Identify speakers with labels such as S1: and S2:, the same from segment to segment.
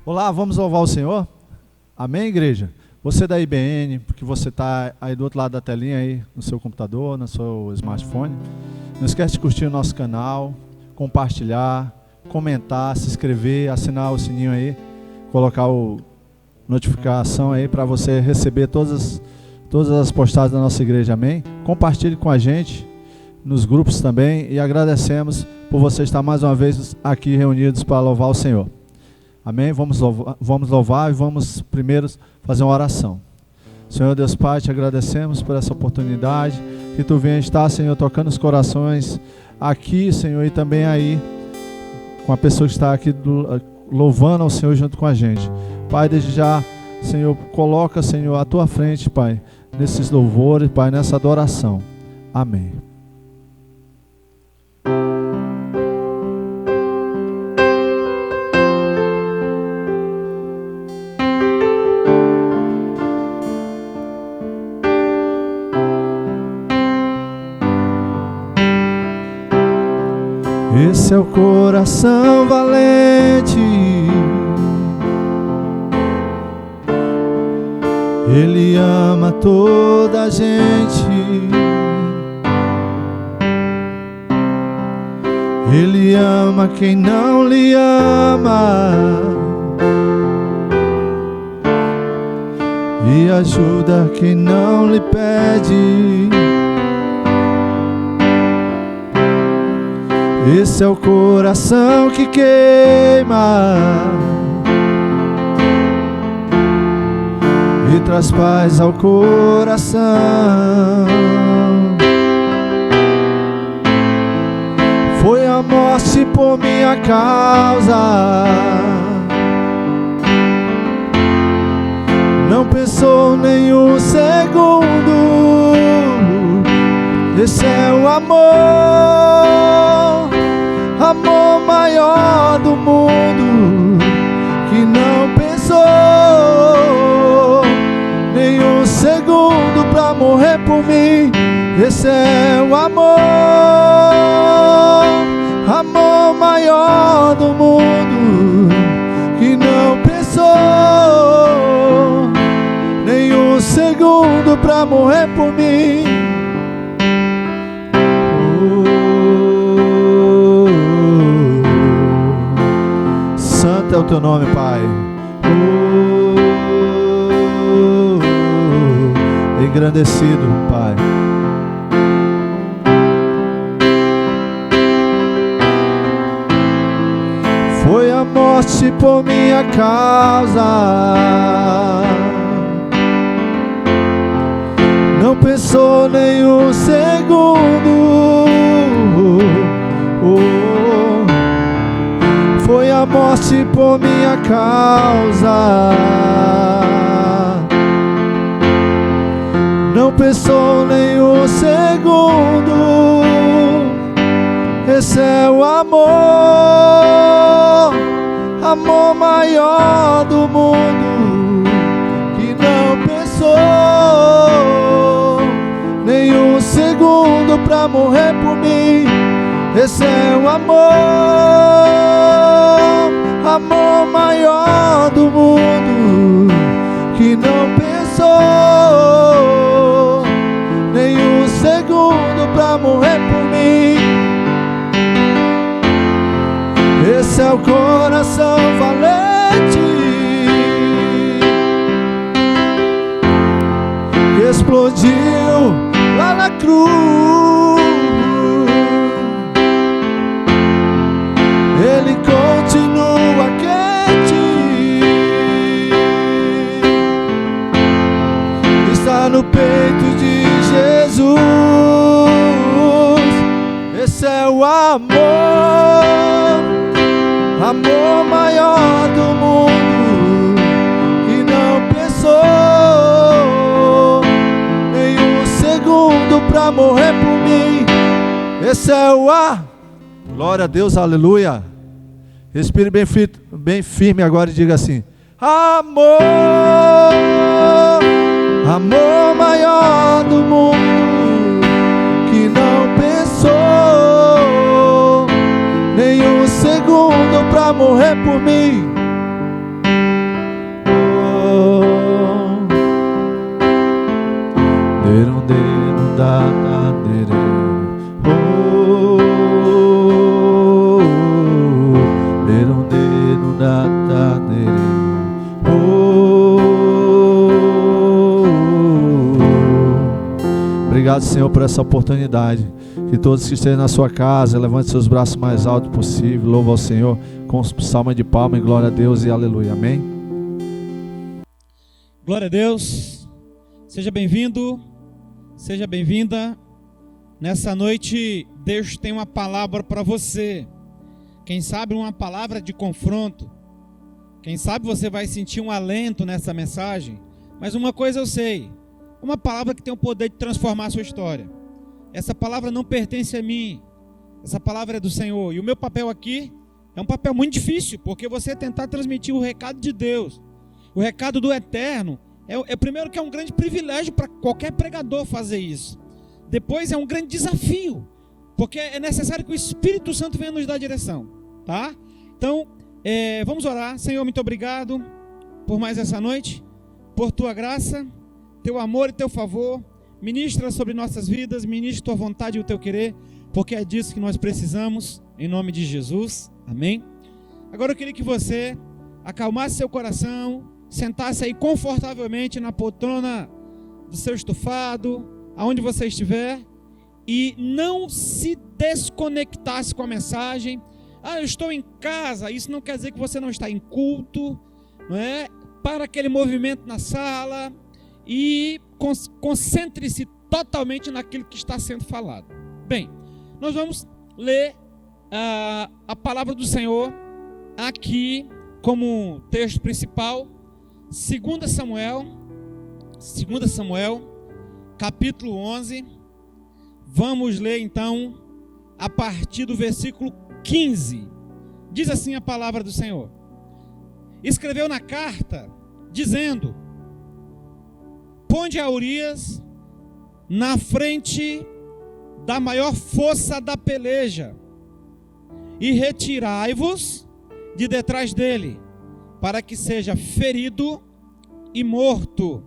S1: Olá, vamos louvar o Senhor? Amém, igreja? Você da IBN, porque você está aí do outro lado da telinha, aí no seu computador, no seu smartphone. Não esquece de curtir o nosso canal, compartilhar, comentar, se inscrever, assinar o sininho aí, colocar a notificação aí para você receber todas as postagens da nossa igreja, amém? Compartilhe com a gente nos grupos também e agradecemos por você estar mais uma vez aqui reunidos para louvar o Senhor. Amém? Vamos louvar e vamos primeiro fazer uma oração. Senhor Deus Pai, te agradecemos por essa oportunidade, que Tu venha estar, Senhor, tocando os corações aqui, Senhor, e também aí, com a pessoa que está aqui louvando ao Senhor junto com a gente. Pai, desde já, Senhor, coloca, Senhor, à Tua frente, Pai, nesses louvores, Pai, nessa adoração. Amém. Esse é o coração valente, Ele ama toda a gente, Ele ama quem não lhe ama e ajuda quem não lhe pede. Esse é o coração que queima e traz paz ao coração. Foi a morte por minha causa, não pensou nenhum segundo. Esse é o amor, amor maior do mundo, que não pensou nenhum segundo pra morrer por mim. Esse é o amor, amor maior do mundo, que não pensou nenhum segundo pra morrer por mim. Santo é o Teu nome, Pai. Engrandecido, Pai. Foi a morte por minha causa, não pensou nenhum segundo. Foi a morte por minha causa, não pensou nenhum segundo. Esse é o amor, amor maior do mundo, que não pensou nenhum segundo pra morrer por mim. Esse é o amor, amor maior do mundo, que não pensou nenhum segundo pra morrer por mim. Esse é o coração valente, que explodiu lá na cruz. Ele continua quente céu há. Glória a Deus, aleluia. Respire bem firme agora e diga assim: amor, amor maior do mundo, que não pensou nem um segundo pra morrer por mim. Obrigado, Senhor, por essa oportunidade. Que todos que estejam na sua casa levante seus braços mais alto possível. Louva ao Senhor com salva de palma e glória a Deus e aleluia. Amém.
S2: Glória a Deus. Seja bem-vindo, seja bem-vinda. Nessa noite, Deus tem uma palavra para você. Quem sabe uma palavra de confronto. Quem sabe você vai sentir um alento nessa mensagem. Mas uma coisa eu sei: uma palavra que tem o poder de transformar a sua história. Essa palavra não pertence a mim. Essa palavra é do Senhor. E o meu papel aqui é um papel muito difícil, porque você tentar transmitir o recado de Deus, o recado do Eterno, primeiro que é um grande privilégio para qualquer pregador fazer isso. Depois é um grande desafio, porque é necessário que o Espírito Santo venha nos dar direção, tá? Então, vamos orar. Senhor, muito obrigado por mais essa noite, por Tua graça, Teu amor e Teu favor. Ministra sobre nossas vidas, ministra Tua vontade e o Teu querer, porque é disso que nós precisamos, em nome de Jesus, amém? Agora eu queria que você acalmasse seu coração, sentasse aí confortavelmente na poltrona do seu estofado, aonde você estiver, e não se desconectasse com a mensagem. Eu estou em casa. Isso não quer dizer que você não está em culto, não é? Para aquele movimento na sala e concentre-se totalmente naquilo que está sendo falado. Bem, nós vamos ler a palavra do Senhor aqui como texto principal, 2 Samuel, capítulo 11. Vamos ler então a partir do versículo 15. Diz assim a palavra do Senhor: escreveu na carta, dizendo: ponde a Urias na frente da maior força da peleja e retirai-vos de detrás dele, para que seja ferido e morto.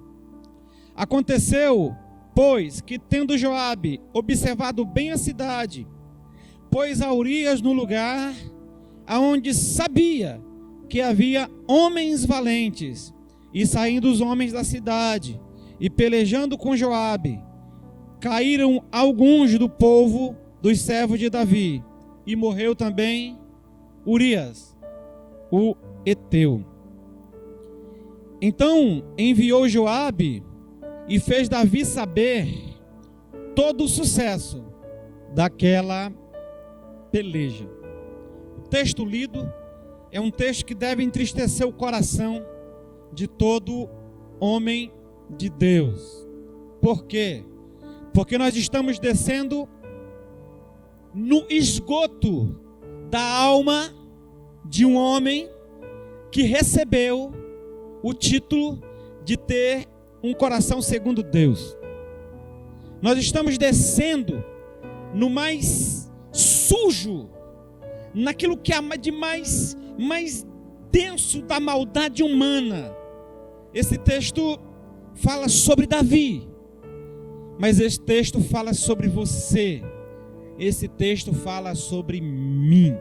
S2: Aconteceu, pois, que tendo Joabe observado bem a cidade, pôs a Urias no lugar aonde sabia que havia homens valentes, e saindo os homens da cidade e pelejando com Joabe, caíram alguns do povo dos servos de Davi, e morreu também Urias, o Eteu. Então enviou Joabe e fez Davi saber todo o sucesso daquela peleja. O texto lido é um texto que deve entristecer o coração de todo homem de Deus. Por quê? Porque nós estamos descendo no esgoto da alma de um homem que recebeu o título de ter um coração segundo Deus. Nós estamos descendo no mais sujo, naquilo que há de mais denso da maldade humana. Esse texto fala sobre Davi, mas esse texto fala sobre você. Esse texto fala sobre mim.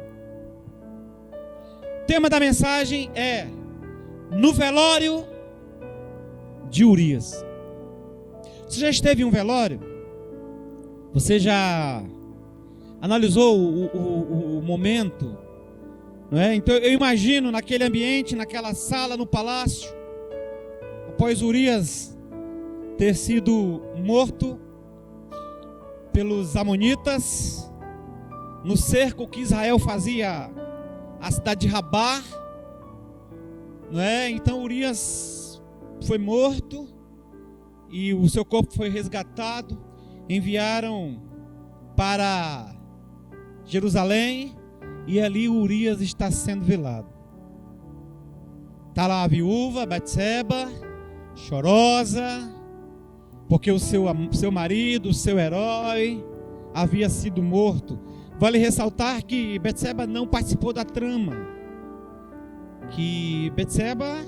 S2: O tema da mensagem é: no velório de Urias. Você já esteve em um velório? Você já analisou o momento? Não é? Então eu imagino naquele ambiente, naquela sala, no palácio, após Urias ter sido morto pelos amonitas, no cerco que Israel fazia à cidade de Rabá, não é? Então Urias foi morto e o seu corpo foi resgatado. Enviaram para Jerusalém, e ali Urias está sendo velado. Está lá a viúva, Betseba, chorosa, porque o seu marido, o seu herói, havia sido morto. Vale ressaltar que Betseba não participou da trama, que Betseba,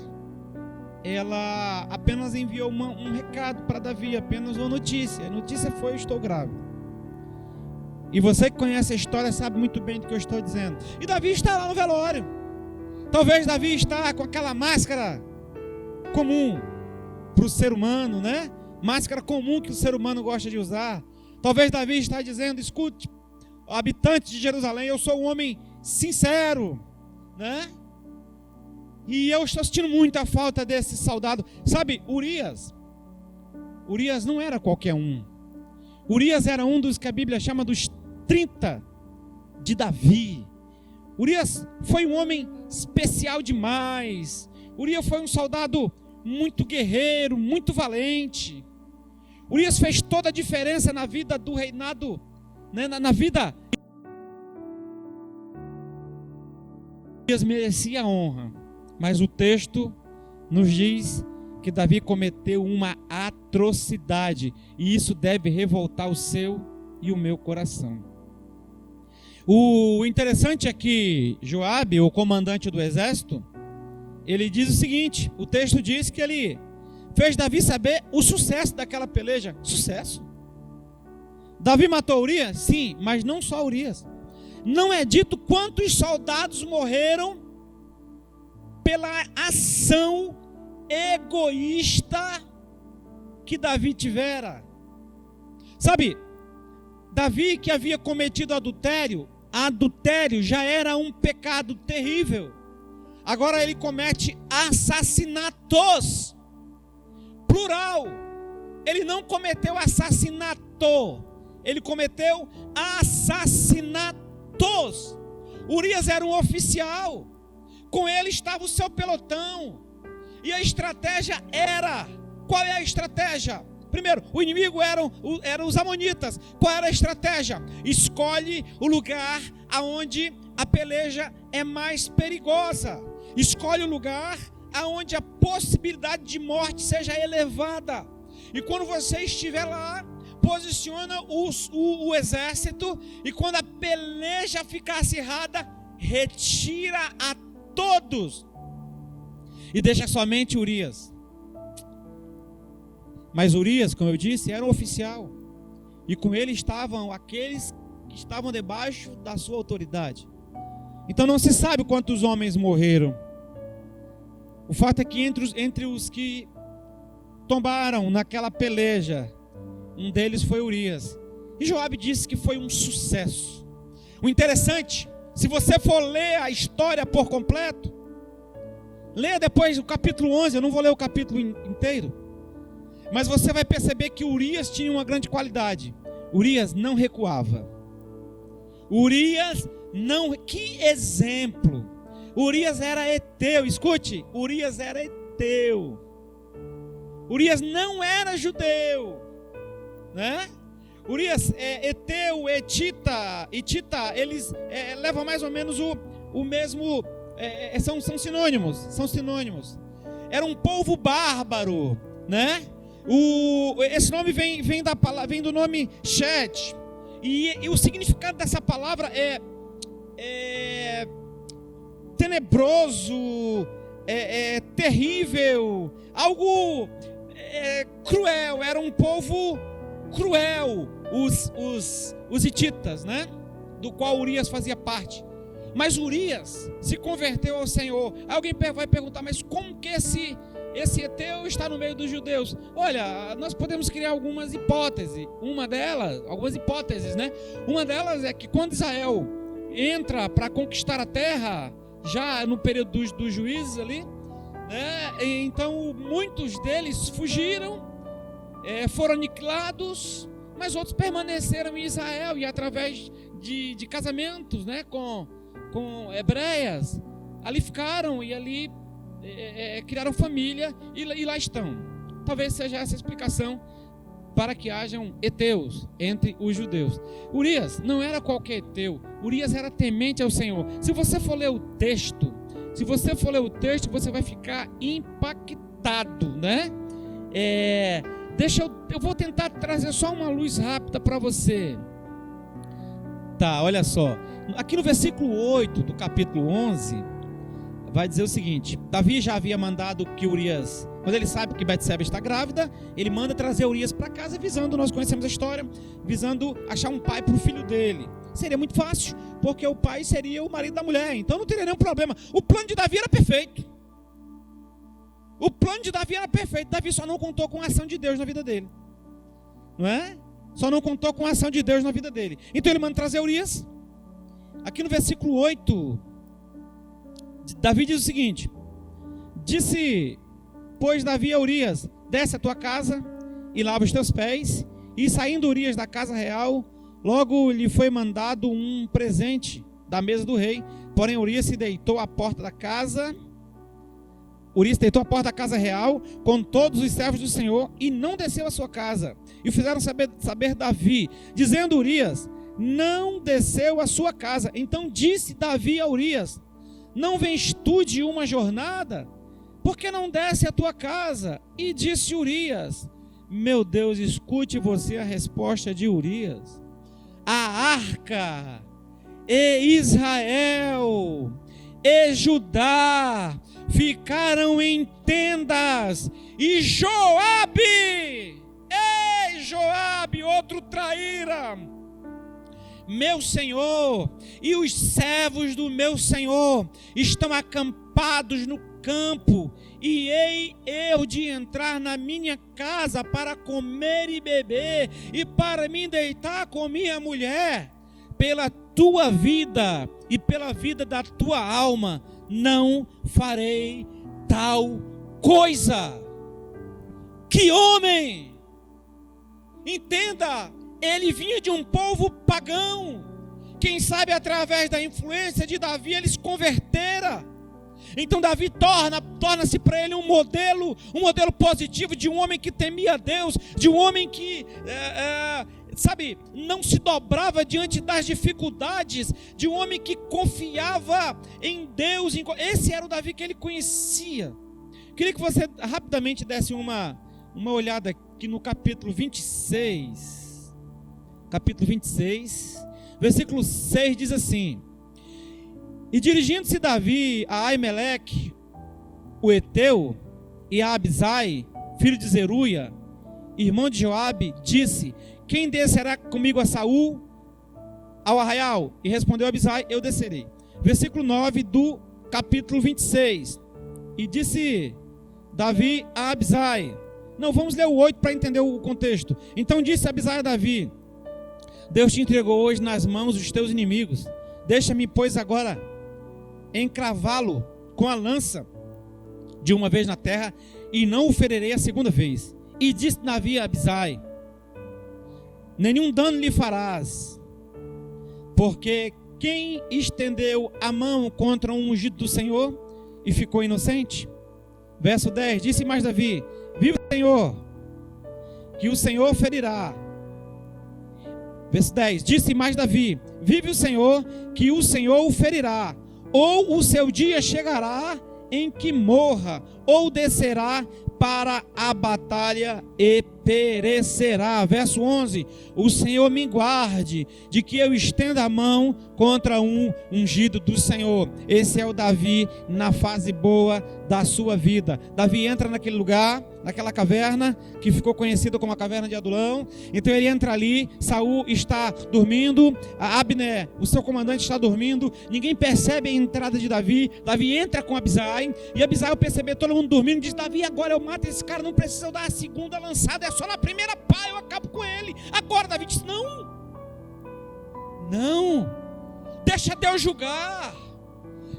S2: ela apenas enviou um recado para Davi, apenas uma notícia. A notícia foi: eu estou grávida. E você que conhece a história sabe muito bem do que eu estou dizendo. E Davi está lá no velório. Talvez Davi está com aquela máscara comum para o ser humano, né? Máscara comum que o ser humano gosta de usar. Talvez Davi está dizendo: escute, habitante de Jerusalém, eu sou um homem sincero, né? E eu estou sentindo muita falta desse soldado. Sabe, Urias não era qualquer um. Urias era um dos que a Bíblia chama dos 30 de Davi. Urias foi um homem especial demais. Urias foi um soldado muito guerreiro, muito valente. Urias fez toda a diferença na vida do reinado, né? na vida. Urias merecia honra, mas o texto nos diz que Davi cometeu uma atrocidade, e isso deve revoltar o seu e o meu coração. O interessante é que Joabe, o comandante do exército, ele diz o seguinte: o texto diz que ele fez Davi saber o sucesso daquela peleja. Sucesso. Davi matou Urias? Sim, mas não só Urias. Não é dito quantos soldados morreram pela ação egoísta que Davi tivera. Sabe, Davi, que havia cometido adultério já era um pecado terrível. Agora ele comete assassinatos, plural. Ele não cometeu assassinato, ele cometeu assassinatos. Urias era um oficial, com ele estava o seu pelotão, e a estratégia era: qual é a estratégia? Primeiro, o inimigo eram os amonitas. Qual era a estratégia? Escolhe o lugar aonde a peleja é mais perigosa. Escolhe o lugar aonde a possibilidade de morte seja elevada. E quando você estiver lá, posiciona o exército, e quando a peleja ficar acirrada, retira a todos e deixa somente Urias. Mas Urias, como eu disse, era um oficial, e com ele estavam aqueles que estavam debaixo da sua autoridade. Então não se sabe quantos homens morreram. O fato é que entre os que tombaram naquela peleja, um deles foi Urias. E Joabe disse que foi um sucesso. O interessante, se você for ler a história por completo, leia depois o capítulo 11, eu não vou ler o capítulo inteiro, mas você vai perceber que Urias tinha uma grande qualidade: Urias não recuava. Urias não... Que exemplo! Urias era heteu, escute, Urias era heteu. Urias não era judeu, né? Urias, heteu, etita, eles levam mais ou menos o mesmo, são sinônimos. Era um povo bárbaro, né? Esse nome vem do nome Shet, e o significado dessa palavra é tenebroso, terrível, algo cruel. Era um povo cruel, os hititas, né? Do qual Urias fazia parte. Mas Urias se converteu ao Senhor. Alguém vai perguntar: mas como que esse heteu está no meio dos judeus? Olha, nós podemos criar algumas hipóteses. Algumas hipóteses, né? Uma delas é que quando Israel entra para conquistar a terra, já no período dos juízes ali, né? Então muitos deles fugiram, foram aniquilados, mas outros permaneceram em Israel, e através de casamentos, né, com hebreias, ali ficaram, e ali criaram família, e lá estão. Talvez seja essa a explicação para que hajam heteus entre os judeus. Urias não era qualquer heteu, Urias era temente ao Senhor. Se você for ler o texto, você vai ficar impactado, né? Eu vou tentar trazer só uma luz rápida para você. Tá, olha só. Aqui no versículo 8 do capítulo 11, vai dizer o seguinte: Davi já havia mandado que Urias, quando ele sabe que Betseba está grávida, ele manda trazer Urias para casa, visando, nós conhecemos a história, visando achar um pai para o filho dele. Seria muito fácil, porque o pai seria o marido da mulher, então não teria nenhum problema. O plano de Davi era perfeito. Davi só não contou com a ação de Deus na vida dele. Não é? Só não contou com a ação de Deus na vida dele. Então ele manda trazer Urias. Aqui no versículo 8, Davi diz o seguinte: disse, pois Davi a Urias: desce a tua casa e lava os teus pés. E saindo Urias da casa real, logo lhe foi mandado um presente da mesa do rei. Porém Urias se deitou à porta da casa. Urias deitou à porta da casa real com todos os servos do Senhor e não desceu à sua casa. E o fizeram saber Davi, dizendo Urias: não desceu à sua casa. Então disse Davi a Urias: não vens tu de uma jornada? Por que não desce à tua casa? E disse Urias: meu Deus, escute você a resposta de Urias. A arca, e Israel, e Judá ficaram em tendas, e Joabe, outro traíra, meu senhor, e os servos do meu senhor estão acampados no campo, e hei eu de entrar na minha casa para comer e beber, e para me deitar com minha mulher. Pela tua vida e pela vida da tua alma, não farei tal coisa. Que homem! Entenda, ele vinha de um povo pagão. Quem sabe através da influência de Davi ele se convertera. Então Davi torna-se para ele um modelo positivo de um homem que temia a Deus, de um homem que não se dobrava diante das dificuldades, de um homem que confiava em Deus. Esse era o Davi que ele conhecia. Queria que você rapidamente desse uma olhada aqui no capítulo 26. Capítulo 26, versículo 6 diz assim: e dirigindo-se Davi a Aimeleque, o Eteu, e a Abisai, filho de Zeruia, irmão de Joabe, disse: quem descerá comigo a Saul ao arraial? E respondeu Abisai: eu descerei. Versículo 9 do capítulo 26. E disse Davi a Abisai. Não, vamos ler o 8 para entender o contexto. Então disse Abisai a Davi: Deus te entregou hoje nas mãos dos teus inimigos. Deixa-me, pois, agora encravá-lo com a lança de uma vez na terra, e não o ferirei a segunda vez. E disse Davi a Abisai: nenhum dano lhe farás, porque quem estendeu a mão contra um ungido do Senhor e ficou inocente? Verso 10, disse mais Davi: vive o Senhor, que o Senhor ferirá. Verso 10, disse mais Davi: vive o Senhor, que o Senhor o ferirá, ou o seu dia chegará em que morra, ou descerá para a batalha e perecerá. Verso 11, o Senhor me guarde de que eu estenda a mão contra um ungido do Senhor. Esse é o Davi na fase boa da sua vida. Davi entra naquele lugar, naquela caverna que ficou conhecida como a caverna de Adulão. Então ele entra ali, Saul está dormindo, Abner, o seu comandante, está dormindo, ninguém percebe a entrada de Davi. Davi entra com Abisai, e Abisai, ao perceber todo mundo dormindo, diz: Davi, agora eu mato esse cara, não precisa eu dar a segunda lançada, é só na primeira pá, eu acabo com ele. Agora Davi diz: não, deixa Deus julgar,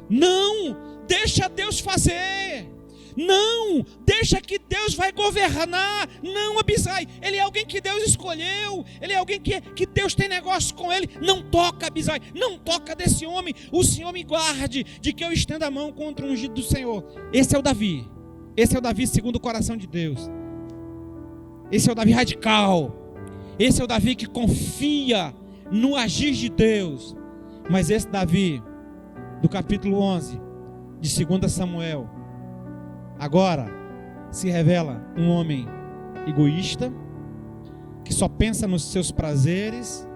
S2: não, deixa Deus fazer, não, deixa que Deus vai governar. Não, Abisai, ele é alguém que Deus escolheu, ele é alguém que Deus tem negócio com ele. Não toca, Abisai, não toca desse homem. O Senhor me guarde de que eu estenda a mão contra o ungido do Senhor. Esse é o Davi segundo o coração de Deus. Esse é o Davi radical. Esse é o Davi que confia no agir de Deus. Mas esse Davi, do capítulo 11 de 2 Samuel, agora se revela um homem egoísta, que só pensa nos seus prazeres,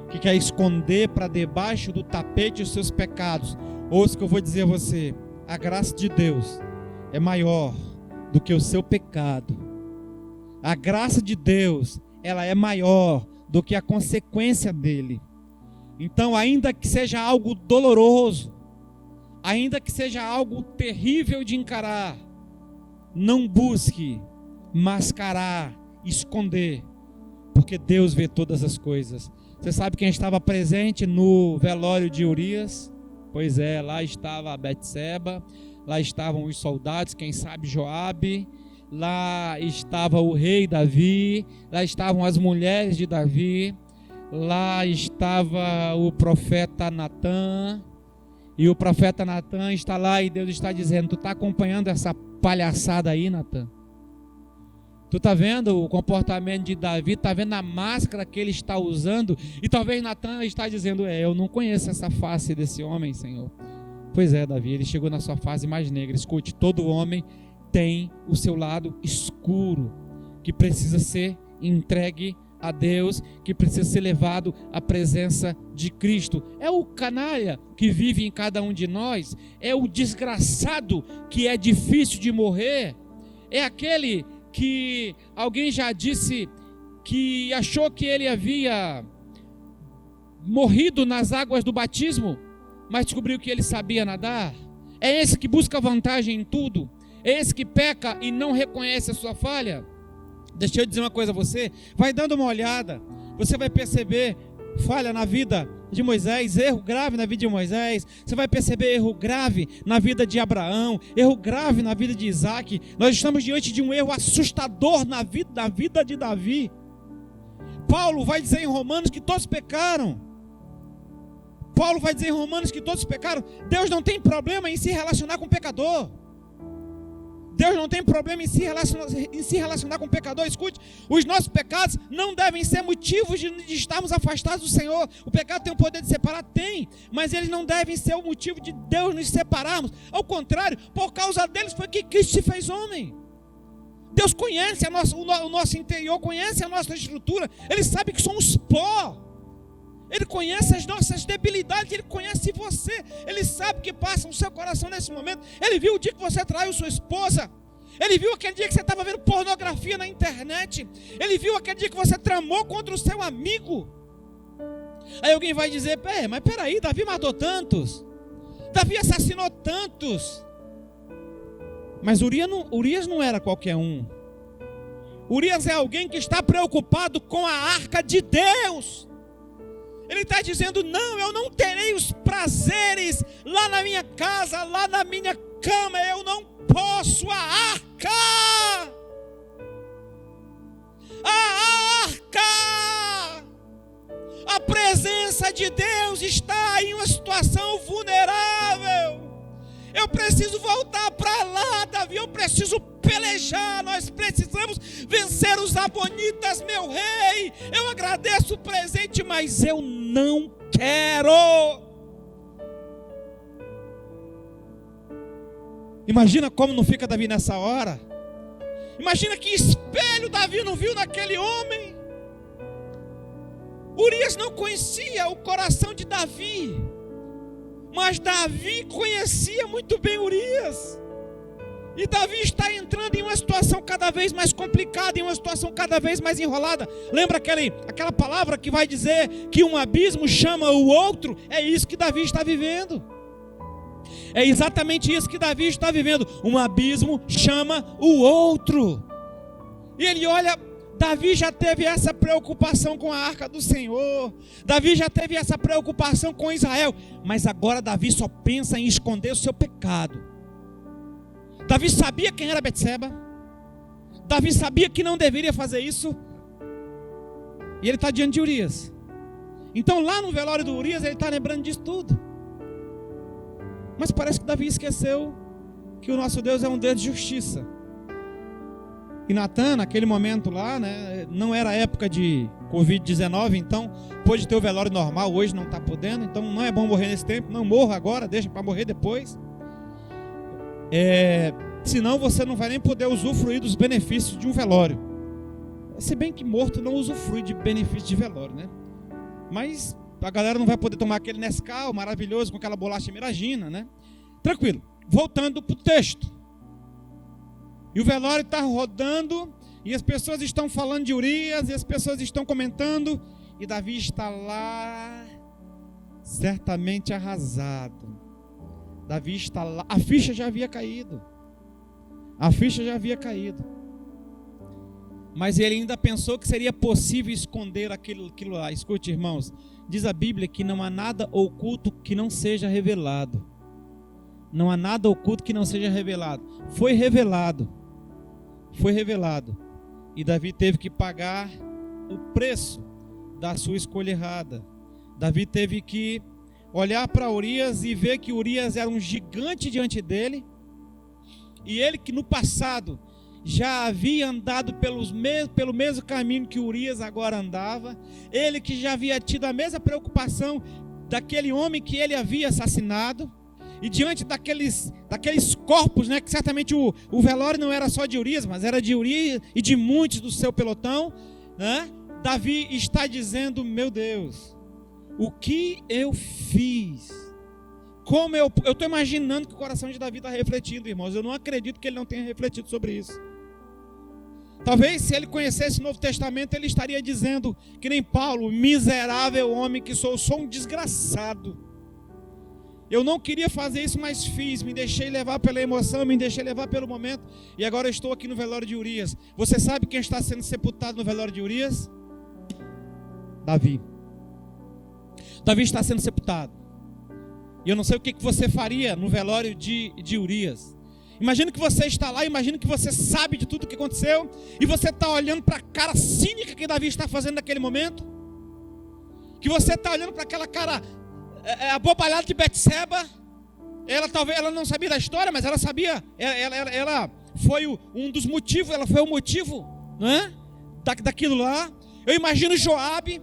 S2: que quer esconder para debaixo do tapete os seus pecados. Ouça o que eu vou dizer a você: a graça de Deus é maior do que o seu pecado. A graça de Deus, ela é maior do que a consequência dele. Então, ainda que seja algo doloroso, ainda que seja algo terrível de encarar, não busque mascarar, esconder, porque Deus vê todas as coisas. Você sabe quem estava presente no velório de Urias? Pois é, lá estava a Betseba, lá estavam os soldados, quem sabe Joabe, lá estava o rei Davi, lá estavam as mulheres de Davi, lá estava o profeta Natã, e o profeta Natã está lá e Deus está dizendo: tu está acompanhando essa palhaçada aí, Natã? Tu está vendo o comportamento de Davi, está vendo a máscara que ele está usando? E talvez Natã está dizendo: eu não conheço essa face desse homem, Senhor. Pois é, Davi, ele chegou na sua fase mais negra. Escute, todo homem tem o seu lado escuro, que precisa ser entregue a Deus, que precisa ser levado à presença de Cristo. É o canalha que vive em cada um de nós, é o desgraçado que é difícil de morrer, é aquele que alguém já disse que achou que ele havia morrido nas águas do batismo, mas descobriu que ele sabia nadar. É esse que busca vantagem em tudo, é esse que peca e não reconhece a sua falha. Deixa eu dizer uma coisa a você, vai dando uma olhada, você vai perceber falha na vida de Moisés, erro grave na vida de Moisés, você vai perceber erro grave na vida de Abraão, erro grave na vida de Isaac. Nós estamos diante de um erro assustador na vida de Davi. Paulo vai dizer em Romanos que todos pecaram. Paulo vai dizer em Romanos que todos pecaram. Deus não tem problema em se relacionar com o pecador. Deus não tem problema em se relacionar com o pecador. Escute, os nossos pecados não devem ser motivos de estarmos afastados do Senhor. O pecado tem o poder de separar? Tem, mas eles não devem ser o motivo de Deus nos separarmos. Ao contrário, por causa deles foi que Cristo se fez homem. Deus conhece o nosso interior, conhece a nossa estrutura. Ele sabe que somos pó. Ele conhece as nossas debilidades, Ele conhece você, Ele sabe o que passa no seu coração nesse momento. Ele viu o dia que você traiu sua esposa, Ele viu aquele dia que você estava vendo pornografia na internet, Ele viu aquele dia que você tramou contra o seu amigo. Aí alguém vai dizer: mas peraí, Davi matou tantos, Davi assassinou tantos. Mas Urias não era qualquer um. Urias é alguém que está preocupado com a arca de Deus. Ele está dizendo: não, eu não terei os prazeres lá na minha casa, lá na minha cama, eu não posso. A arca, a presença de Deus está em uma situação vulnerável. Eu preciso voltar para lá, Davi, eu preciso pelejar, nós precisamos vencer os amonitas, meu rei. Eu agradeço o presente, mas eu não quero. Imagina como não fica Davi nessa hora. Imagina que espelho Davi não viu naquele homem. Urias não conhecia o coração de Davi, mas Davi conhecia muito bem Urias. E Davi está entrando em uma situação cada vez mais complicada, em uma situação cada vez mais enrolada. Lembra aquela palavra que vai dizer que um abismo chama o outro? É isso que Davi está vivendo. É exatamente isso que Davi está vivendo. Um abismo chama o outro. E ele olha, Davi já teve essa preocupação com a arca do Senhor. Davi já teve essa preocupação com Israel. Mas agora Davi só pensa em esconder o seu pecado. Davi sabia quem era Betseba. Davi sabia que não deveria fazer isso. E ele está diante de Urias. Então lá no velório do Urias ele está lembrando disso tudo. Mas parece que Davi esqueceu que o nosso Deus é um Deus de justiça. E Natan, naquele momento lá, né, não era época de Covid-19, então pôde ter o velório normal, hoje não está podendo, então não é bom morrer nesse tempo, não morra agora, deixa para morrer depois. Senão você não vai nem poder usufruir dos benefícios de um velório. Se bem que morto não usufrui de benefícios de velório, né? Mas a galera não vai poder tomar aquele Nescau maravilhoso com aquela bolacha Miragina, né? Tranquilo. Voltando para o texto. E o velório está rodando, e as pessoas estão falando de Urias, e as pessoas estão comentando, e Davi está lá, certamente arrasado. Davi está lá, a ficha já havia caído. A ficha já havia caído. Mas ele ainda pensou que seria possível esconder aquilo lá. Escute, irmãos, diz a Bíblia que não há nada oculto que não seja revelado. Não há nada oculto que não seja revelado. Foi revelado. Foi revelado. E Davi teve que pagar o preço da sua escolha errada. Davi teve que olhar para Urias e ver que Urias era um gigante diante dele. E ele que no passado já havia andado pelo mesmo caminho que Urias agora andava. Ele que já havia tido a mesma preocupação daquele homem que ele havia assassinado. E diante daqueles corpos, né, que certamente o velório não era só de Urias, mas era de Urias e de muitos do seu pelotão, né? Davi está dizendo: meu Deus, o que eu fiz? Como eu estou imaginando que o coração de Davi está refletindo, irmãos. Eu não acredito que ele não tenha refletido sobre isso. Talvez se ele conhecesse o Novo Testamento, ele estaria dizendo que nem Paulo: miserável homem que sou um desgraçado. Eu não queria fazer isso, mas fiz. Me deixei levar pela emoção, me deixei levar pelo momento. E agora eu estou aqui no velório de Urias. Você sabe quem está sendo sepultado no velório de Urias? Davi. Davi está sendo sepultado. E eu não sei o que você faria no velório de Urias. Imagina que você está lá, imagina que você sabe de tudo o que aconteceu. E você está olhando para a cara cínica que Davi está fazendo naquele momento. Que você está olhando para aquela cara abobalhada de Betseba. Ela não sabia da história, mas ela sabia. Ela foi um dos motivos, ela foi o motivo, não é? Daquilo lá. Eu imagino Joabe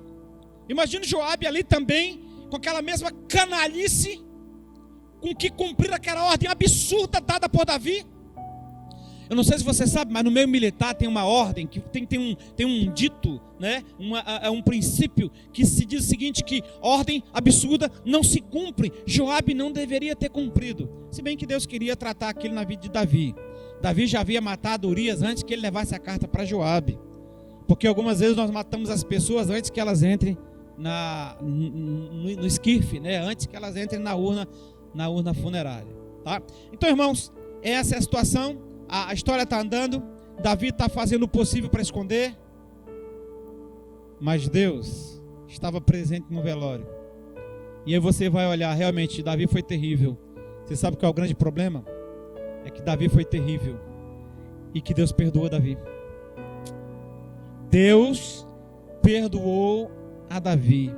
S2: ali também, com aquela mesma canalice, com que cumprir aquela ordem absurda dada por Davi. Eu não sei se você sabe, mas no meio militar tem uma ordem, que tem um dito, né? Um princípio que se diz o seguinte, que ordem absurda não se cumpre. Joabe não deveria ter cumprido, se bem que Deus queria tratar aquilo na vida de Davi. Davi já havia matado Urias antes que ele levasse a carta para Joabe, porque algumas vezes nós matamos as pessoas antes que elas entrem no esquife, né? Antes que elas entrem na urna funerária, tá? Então, irmãos, essa é a situação. A história está andando, Davi está fazendo o possível para esconder, mas Deus estava presente no velório. E aí você vai olhar, realmente, Davi foi terrível. Você sabe qual é o grande problema? É que Davi foi terrível e que Deus perdoou Davi. Deus perdoou a Davi.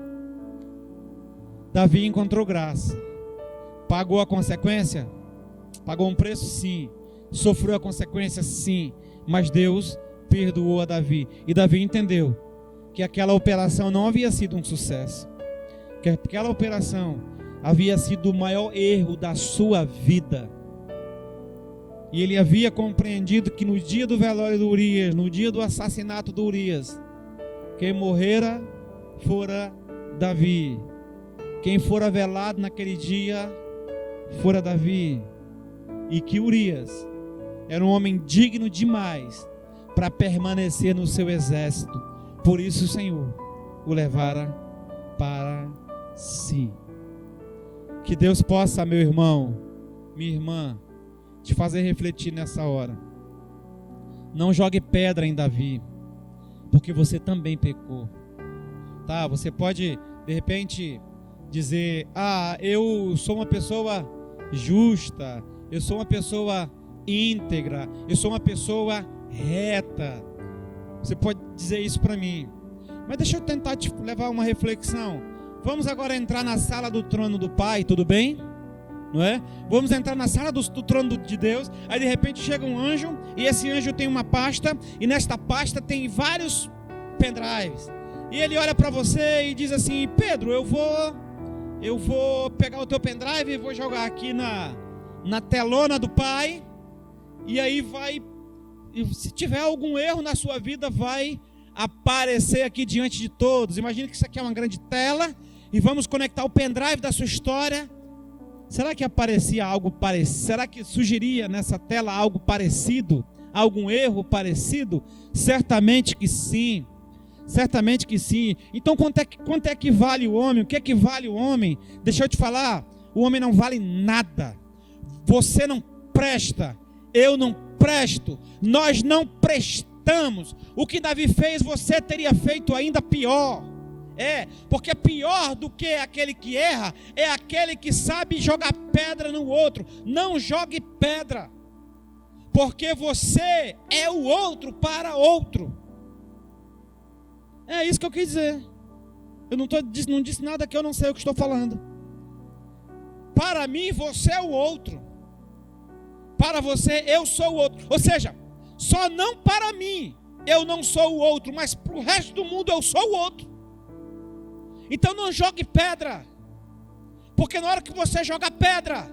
S2: Davi encontrou graça. Pagou a consequência? Pagou um preço? Sim. Sofreu a consequência? Sim. Mas Deus perdoou a Davi. E Davi entendeu que aquela operação não havia sido um sucesso. Que aquela operação havia sido o maior erro da sua vida. E ele havia compreendido que no dia do velório do Urias, no dia do assassinato do Urias, quem morrera fora Davi. Quem fora velado naquele dia fora Davi. E que Urias era um homem digno demais para permanecer no seu exército. Por isso o Senhor o levara para si. Que Deus possa, meu irmão, minha irmã, te fazer refletir nessa hora. Não jogue pedra em Davi, porque você também pecou. Tá? Você pode, de repente, dizer: eu sou uma pessoa justa, eu sou uma pessoa íntegra, eu sou uma pessoa reta. Você pode dizer isso para mim, mas deixa eu tentar te levar a uma reflexão. Vamos agora entrar na sala do trono do Pai, tudo bem? não é? Vamos entrar na sala do trono de Deus. Aí de repente chega um anjo, e esse anjo tem uma pasta, e nesta pasta tem vários pendrives. E ele olha para você e diz assim: Pedro, eu vou pegar o teu pendrive e vou jogar aqui na telona do Pai. E aí se tiver algum erro na sua vida, vai aparecer aqui diante de todos. Imagina que isso aqui é uma grande tela, e vamos conectar o pendrive da sua história. Será que aparecia algo parecido? Será que surgiria nessa tela algo parecido? Algum erro parecido? Certamente que sim. Certamente que sim. Então quanto é que vale o homem? O que é que vale o homem? Deixa eu te falar, o homem não vale nada. Você não presta, eu não presto, nós não prestamos. O que Davi fez, você teria feito ainda pior. Porque pior do que aquele que erra é aquele que sabe jogar pedra no outro. Não jogue pedra, porque você é o outro para outro. É isso que eu quis dizer. Eu não disse nada que eu não sei o que estou falando. Para mim, você é o outro. Para você, eu sou o outro. Ou seja, só não para mim eu não sou o outro, mas para o resto do mundo eu sou o outro. Então não jogue pedra, porque na hora que você joga pedra,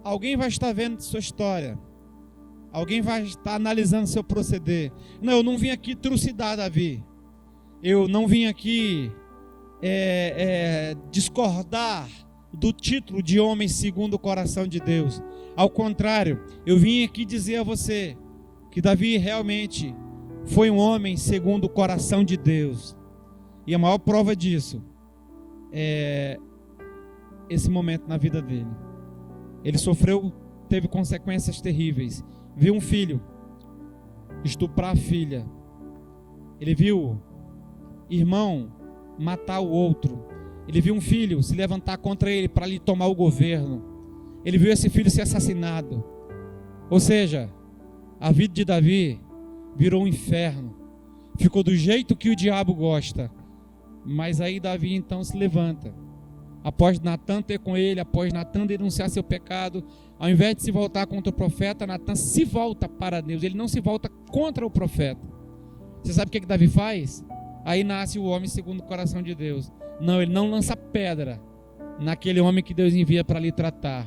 S2: alguém vai estar vendo sua história, alguém vai estar analisando seu proceder. Não, eu não vim aqui trucidar Davi, eu não vim aqui discordar do título de homem segundo o coração de Deus. Ao contrário, eu vim aqui dizer a você que Davi realmente foi um homem segundo o coração de Deus. E a maior prova disso é esse momento na vida dele. Ele teve consequências terríveis. Viu um filho estuprar a filha. Ele viu irmão matar o outro. Ele viu um filho se levantar contra ele para lhe tomar o governo. Ele viu esse filho ser assassinado. Ou seja, a vida de Davi virou um inferno. Ficou do jeito que o diabo gosta. Mas aí Davi então se levanta. Após Natan ter com ele, após Natan denunciar seu pecado, ao invés de se voltar contra o profeta, Natan se volta para Deus. Ele não se volta contra o profeta. Você sabe o que Davi faz? Aí nasce o homem segundo o coração de Deus. Não, ele não lança pedra naquele homem que Deus envia para lhe tratar.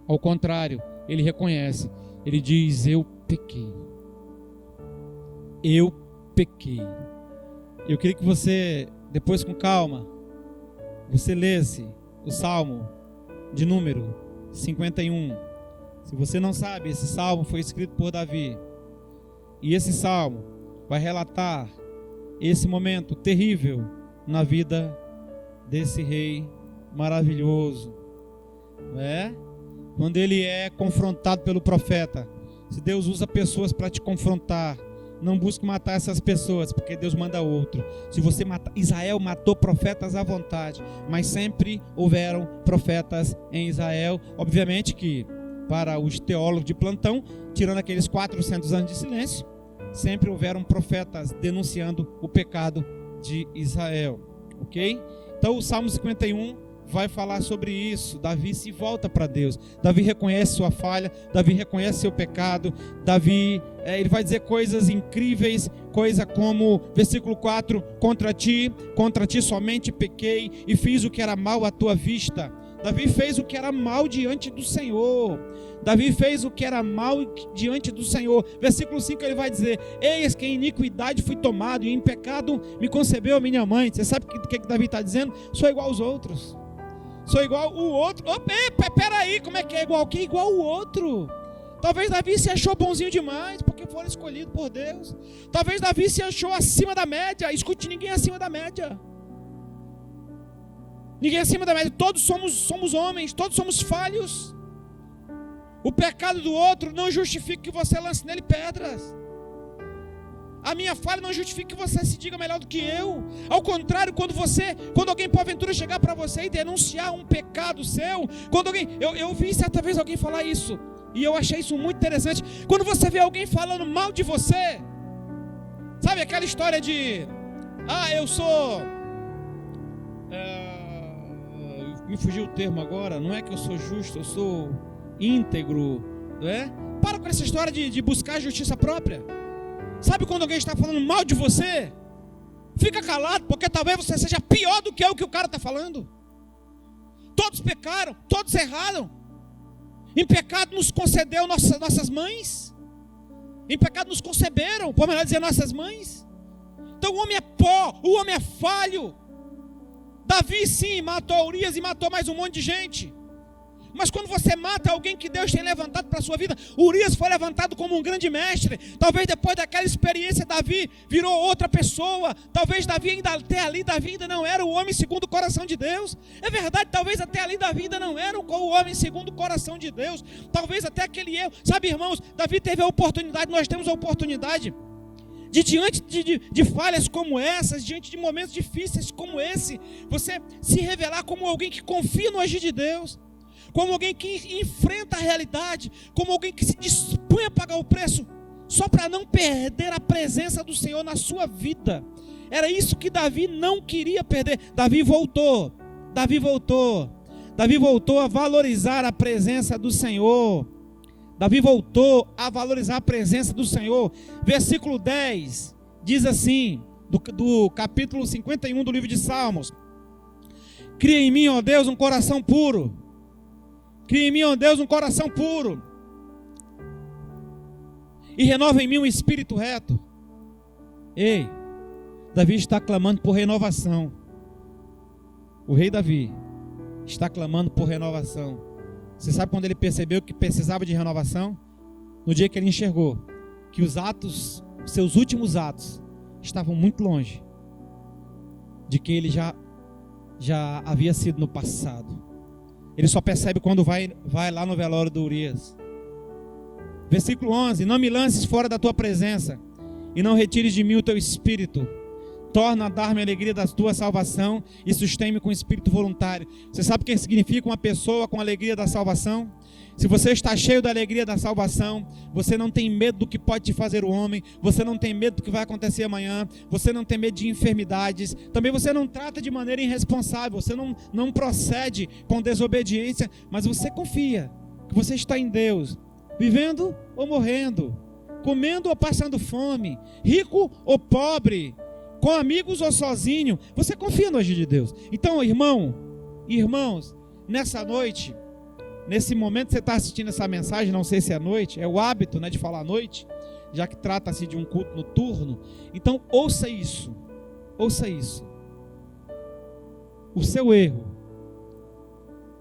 S2: Ao contrário, ele reconhece. Ele diz: eu pequei. Eu pequei. Eu queria que você, depois com calma, você lesse o Salmo de número 51. Se você não sabe, esse Salmo foi escrito por Davi. E esse Salmo vai relatar esse momento terrível na vida desse rei maravilhoso. Não é? Quando ele é confrontado pelo profeta. Se Deus usa pessoas para te confrontar, não busque matar essas pessoas, porque Deus manda outro. Se você matar, Israel matou profetas à vontade, mas sempre houveram profetas em Israel. Obviamente que para os teólogos de plantão, tirando aqueles 400 anos de silêncio, sempre houveram profetas denunciando o pecado de Israel. Ok? Então o Salmo 51 vai falar sobre isso. Davi se volta para Deus. Davi reconhece sua falha. Davi reconhece seu pecado. Davi, ele vai dizer coisas incríveis, coisa como, versículo 4, contra ti somente pequei e fiz o que era mal à tua vista. Davi fez o que era mal diante do Senhor. Davi fez o que era mal diante do Senhor. Versículo 5 ele vai dizer: eis que em iniquidade fui tomado, e em pecado me concebeu a minha mãe. Você sabe o que Davi está dizendo? Sou igual aos outros. Sou igual o outro. Peraí, como é que é igual? Que é igual o outro? Talvez Davi se achou bonzinho demais, porque foi escolhido por Deus. Talvez Davi se achou acima da média. Escute, ninguém é acima da média. Ninguém é acima da média. Todos somos homens, todos somos falhos. O pecado do outro não justifica que você lance nele pedras. A minha falha não justifica que você se diga melhor do que eu. Ao contrário, quando alguém porventura chegar para você e denunciar um pecado seu, eu vi certa vez alguém falar isso, e eu achei isso muito interessante. Quando você vê alguém falando mal de você, sabe aquela história de, eu sou, me fugiu o termo agora, não é que eu sou justo, eu sou íntegro, não é? Para com essa história de buscar a justiça própria. Sabe quando alguém está falando mal de você? Fica calado, porque talvez você seja pior do que o cara está falando. Todos pecaram, todos erraram. Em pecado nos concedeu nossas mães. Em pecado nos conceberam, por melhor dizer, nossas mães. Então o homem é pó, o homem é falho. Davi sim matou Urias e matou mais um monte de gente. Mas quando você mata alguém que Deus tem levantado para a sua vida, Urias foi levantado como um grande mestre. Talvez depois daquela experiência Davi virou outra pessoa. Talvez Davi ainda até ali, Davi ainda não era o homem segundo o coração de Deus. É verdade, talvez até ali Davi ainda não era o homem segundo o coração de Deus. Talvez até aquele erro. Sabe, irmãos, Davi teve a oportunidade, nós temos a oportunidade de diante de falhas como essas, diante de momentos difíceis como esse, você se revelar como alguém que confia no agir de Deus, como alguém que enfrenta a realidade, como alguém que se dispõe a pagar o preço, só para não perder a presença do Senhor na sua vida. Era isso que Davi não queria perder. Davi voltou a valorizar a presença do Senhor. Davi voltou a valorizar a presença do Senhor. Versículo 10 diz assim, do capítulo 51 do livro de Salmos: cria em mim, ó Deus, um coração puro. Cria em mim, ó Deus, um coração puro, e renova em mim um espírito reto. Ei, Davi está clamando por renovação. O rei Davi está clamando por renovação. Você sabe quando ele percebeu que precisava de renovação? No dia que ele enxergou que os atos, seus últimos atos, estavam muito longe de que ele já havia sido no passado. Ele só percebe quando vai lá no velório do Urias. Versículo 11: não me lances fora da tua presença, e não retires de mim o teu espírito. Torna a dar-me a alegria da tua salvação, e sustém-me com espírito voluntário. Você sabe o que significa uma pessoa com alegria da salvação? Se você está cheio da alegria da salvação, você não tem medo do que pode te fazer o homem, você não tem medo do que vai acontecer amanhã, você não tem medo de enfermidades, também você não trata de maneira irresponsável, você não procede com desobediência, mas você confia que você está em Deus, vivendo ou morrendo, comendo ou passando fome, rico ou pobre, com amigos ou sozinho, você confia no agir de Deus. Então, irmãos, nessa noite, nesse momento que você está assistindo essa mensagem, não sei se é noite, é o hábito, né, de falar à noite, já que trata-se de um culto noturno. Então ouça isso. O seu erro,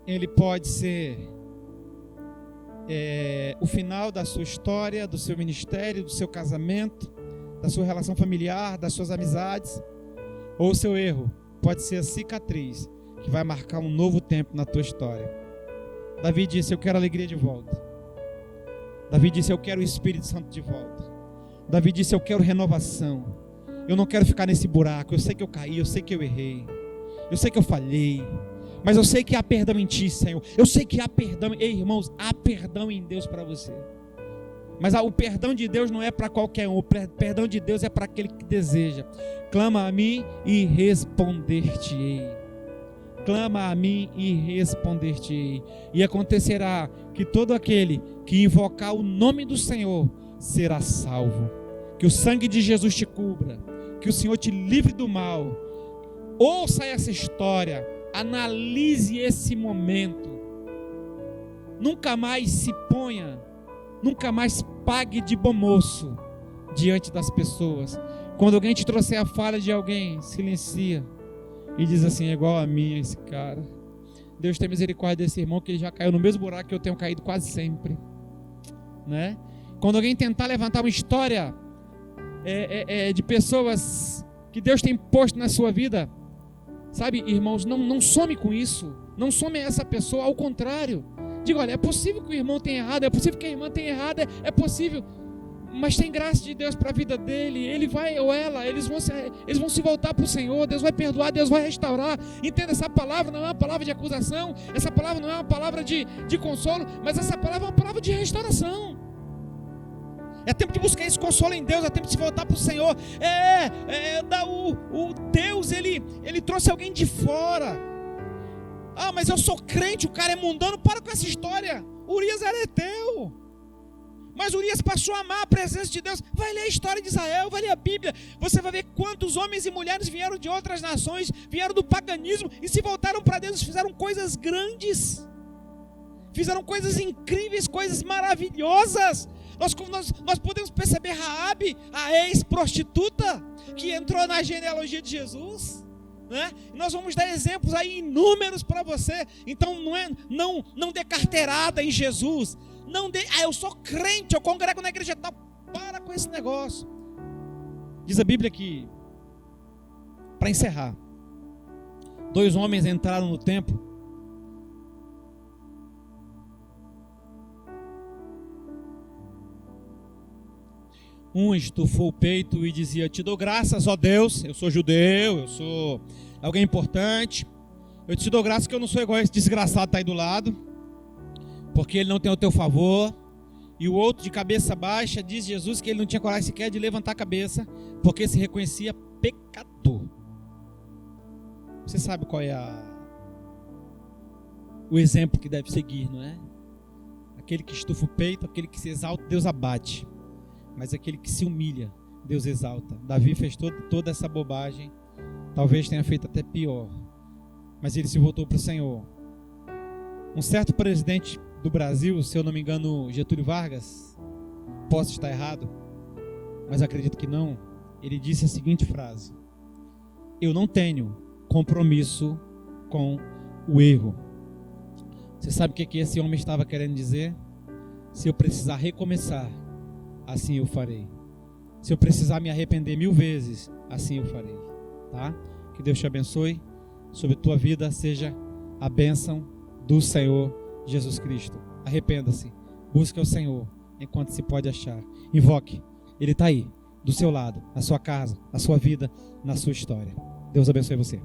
S2: ele pode ser o final da sua história, do seu ministério, do seu casamento, da sua relação familiar, das suas amizades. Ou o seu erro pode ser a cicatriz que vai marcar um novo tempo na tua história. Davi disse: eu quero alegria de volta. Davi disse: eu quero o Espírito Santo de volta. Davi disse: eu quero renovação. Eu não quero ficar nesse buraco. Eu sei que eu caí, eu sei que eu errei, eu sei que eu falhei, mas eu sei que há perdão em ti, Senhor. Eu sei que há perdão. Ei, irmãos, há perdão em Deus para você. Mas o perdão de Deus não é para qualquer um. O perdão de Deus é para aquele que deseja. Clama a mim e responder-te-ei. Clama a mim e responder-te-ei. E acontecerá que todo aquele que invocar o nome do Senhor será salvo. Que o sangue de Jesus te cubra. Que o Senhor te livre do mal. Ouça essa história. Analise esse momento. Nunca mais se ponha, nunca mais pague de bom moço diante das pessoas. Quando alguém te trouxer a falha de alguém, silencia e diz assim: é igual a mim esse cara. Deus tem misericórdia desse irmão, que ele já caiu no mesmo buraco que eu tenho caído quase sempre, né? Quando alguém tentar levantar uma história de pessoas que Deus tem posto na sua vida, sabe, irmãos, não some com isso, não some essa pessoa, ao contrário, diga: olha, é possível que o irmão tenha errado, é possível que a irmã tenha errado, é possível, mas tem graça de Deus para a vida dele, ele vai ou ela, eles vão se voltar para o Senhor, Deus vai perdoar, Deus vai restaurar. Entenda, essa palavra não é uma palavra de acusação, essa palavra não é uma palavra de consolo, mas essa palavra é uma palavra de restauração. É tempo de buscar esse consolo em Deus, é tempo de se voltar para o Senhor. O Deus, ele trouxe alguém de fora. Ah, mas eu sou crente, o cara é mundano. Para com essa história. Urias era heteu. Mas Urias passou a amar a presença de Deus. Vai ler a história de Israel, vai ler a Bíblia. Você vai ver quantos homens e mulheres vieram de outras nações, vieram do paganismo e se voltaram para Deus, fizeram coisas grandes. Fizeram coisas incríveis, coisas maravilhosas. Nós podemos perceber Raabe, a ex-prostituta, que entrou na genealogia de Jesus, né? Nós vamos dar exemplos aí inúmeros para você. Então não dê carteirada em Jesus. Eu sou crente, eu congrego na igreja tal. Para com esse negócio. Diz a Bíblia que, para encerrar, 2 homens entraram no templo. Um estufou o peito e dizia: te dou graças, ó Deus, eu sou judeu, eu sou alguém importante. Eu te dou graças que eu não sou igual esse desgraçado que está aí do lado, porque ele não tem o teu favor. E o outro, de cabeça baixa, diz Jesus que ele não tinha coragem sequer de levantar a cabeça, porque se reconhecia pecador. Você sabe qual é o exemplo que deve seguir, não é? Aquele que estufa o peito, aquele que se exalta, Deus abate. Mas aquele que se humilha, Deus exalta. Davi fez toda essa bobagem. Talvez tenha feito até pior. Mas ele se voltou para o Senhor. Um certo presidente do Brasil, se eu não me engano, Getúlio Vargas, posso estar errado, mas acredito que não, ele disse a seguinte frase: eu não tenho compromisso com o erro. Você sabe o que esse homem estava querendo dizer? Se eu precisar recomeçar, assim eu farei. Se eu precisar me arrepender 1000 vezes, assim eu farei. Tá? Que Deus te abençoe. Sobre tua vida seja a bênção do Senhor Jesus Cristo. Arrependa-se. Busque o Senhor enquanto se pode achar. Invoque. Ele está aí, do seu lado, na sua casa, na sua vida, na sua história. Deus abençoe você.